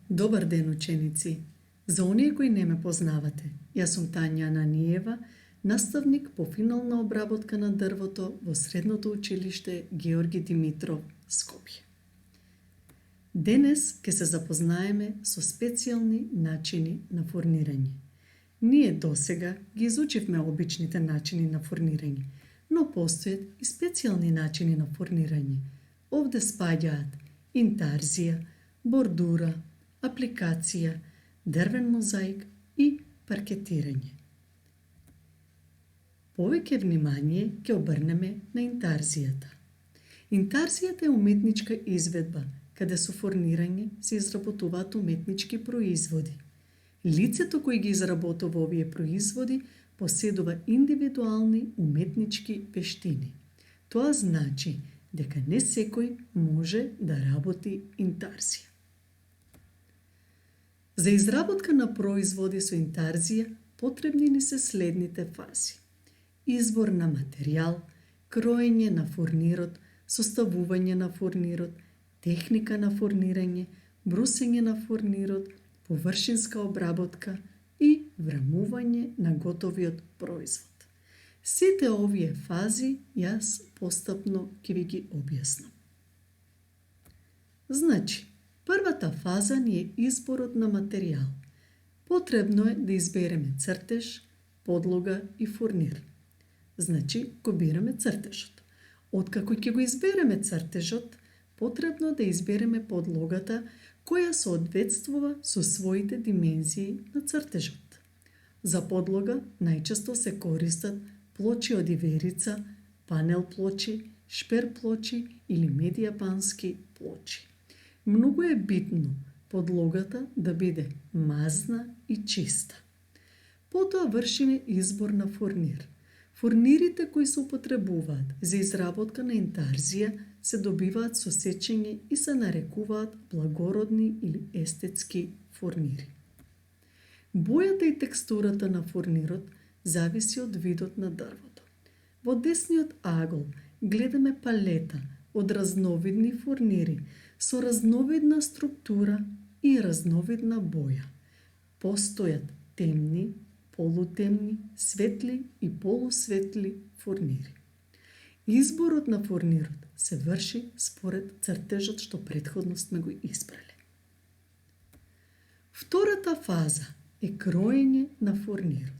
Добар ден, ученици! За оние кои не ме познавате, јас сум Тања Ананиева, наставник по финална обработка на дрвото во Средното училиште Георги Димитров, Скопје. Денес ќе се запознаеме со специјални начини на фурнирање. Ние досега ги изучивме обичните начини на фурнирање, но постојат и специјални начини на фурнирање. Овде спаѓаат интарзија, бордура, апликација, дрвен мозаик и паркетирање. Повеќе внимание ќе обрнеме на интарзијата. Интарзијата е уметничка изведба, каде со фурнирање се изработуваат уметнички производи. Лицето кој ги изработува овие производи поседува индивидуални уметнички вештини. Тоа значи дека не секој може да работи интарзија. За изработка на производи со интарзија потребни ни се следните фази: избор на материјал, кроење на фурнирот, составување на фурнирот, техника на фурнирање, брусење на фурнирот, површинска обработка и врамување на готовиот производ. Сите овие фази јас постапно ќе ви ги објаснам. Значи, првата фаза ни е изборот на материјал. Потребно е да избереме цртеж, подлога и фурнир. Значи, го бираме цртежот. Откако ќе го избереме цртежот, потребно да избереме подлогата која соодветствува со своите димензии на цртежот. За подлога најчесто се користат плочи од иверица, панел плочи, шпер плочи или медијапански плочи. Многу е битно подлогата да биде мазна и чиста. Потоа вршиме избор на фурнир. Фурнирите кои се употребуваат за изработка на интарзија се добиваат со сечење и се нарекуваат благородни или естетски фурнири. Бојата и текстурата на фурнирот зависи од видот на дрвото. Во десниот агол гледаме палета од разновидни фурнири со разновидна структура и разновидна боја. Постојат темни, полутемни, светли и полусветли фурнири. Изборот на фурнирот се врши според цртежот што претходно сме го испреле. Втората фаза е кроење на фурнирот.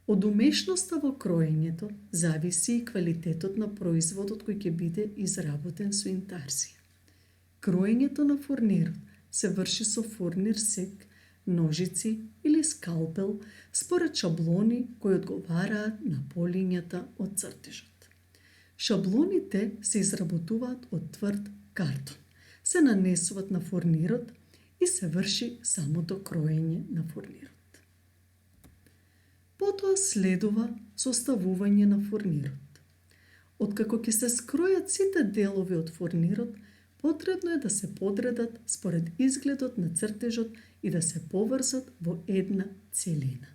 Од умешноста во кроењето зависи и квалитетот на производот кој ќе биде изработен со интарзија. Кроењето на фурнирот се врши со фурнир сек, ножици или скалпел според шаблони кои одговараат на полињата од цртежот. Шаблоните се изработуваат од тврд картон, се нанесуваат на фурнирот и се врши самото кроење на фурнирот. Потоа следува составување на фурнирот. Откако ќе се скројат сите делови од фурнирот, потребно е да се подредат според изгледот на цртежот и да се поврзат во една целина.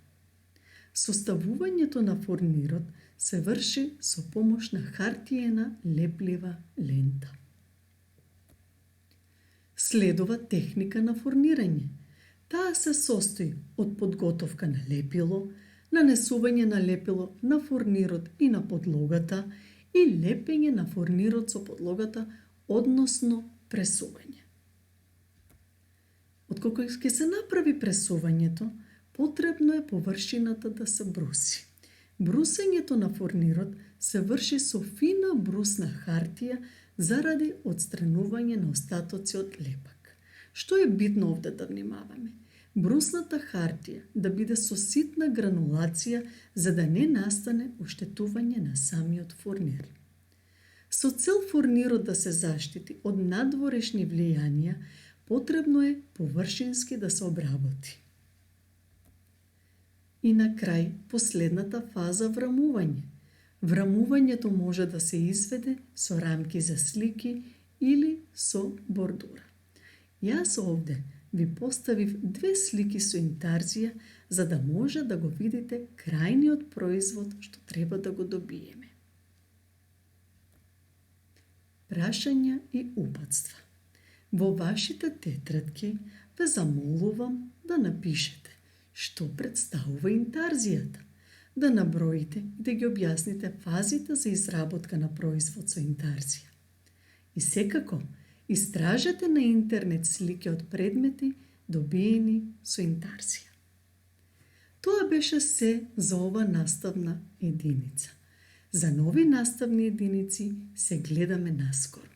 Составувањето на фурнирот се врши со помош на хартиена леплива лента. Следува техника на фурнирање. Таа се состои од подготовка на лепило, нанесување на лепило на фурнирот и на подлогата и лепење на фурнирот со подлогата, односно пресување. Откако ќе се направи пресувањето, потребно е површината да се бруси. Брусењето на фурнирот се врши со фина брусна хартија заради отстранување на остатоци од лепак. Што е битно овде да внимаваме? Брусната хартија да биде со ситна гранулација за да не настане оштетување на самиот фурнир. Со цел фурнирот да се заштити од надворешни влијанија, потребно е површински да се обработи. И на крај, последната фаза врамување. Врамувањето може да се изведе со рамки за слики или со бордура. Јас овде ви поставив 2 слики со интарзија за да може да го видите крајниот производ што треба да го добиеме. Прашања и упатства. Во вашите тетрадки ве замолувам да напишете што представува интарзијата, да наброите и да ги објасните фазите за изработка на производ со интарзија. И секако, истражете на интернет слики од предмети добиени со интарзија. Тоа беше се за ова наставна единица. За нови наставни единици се гледаме наскоро.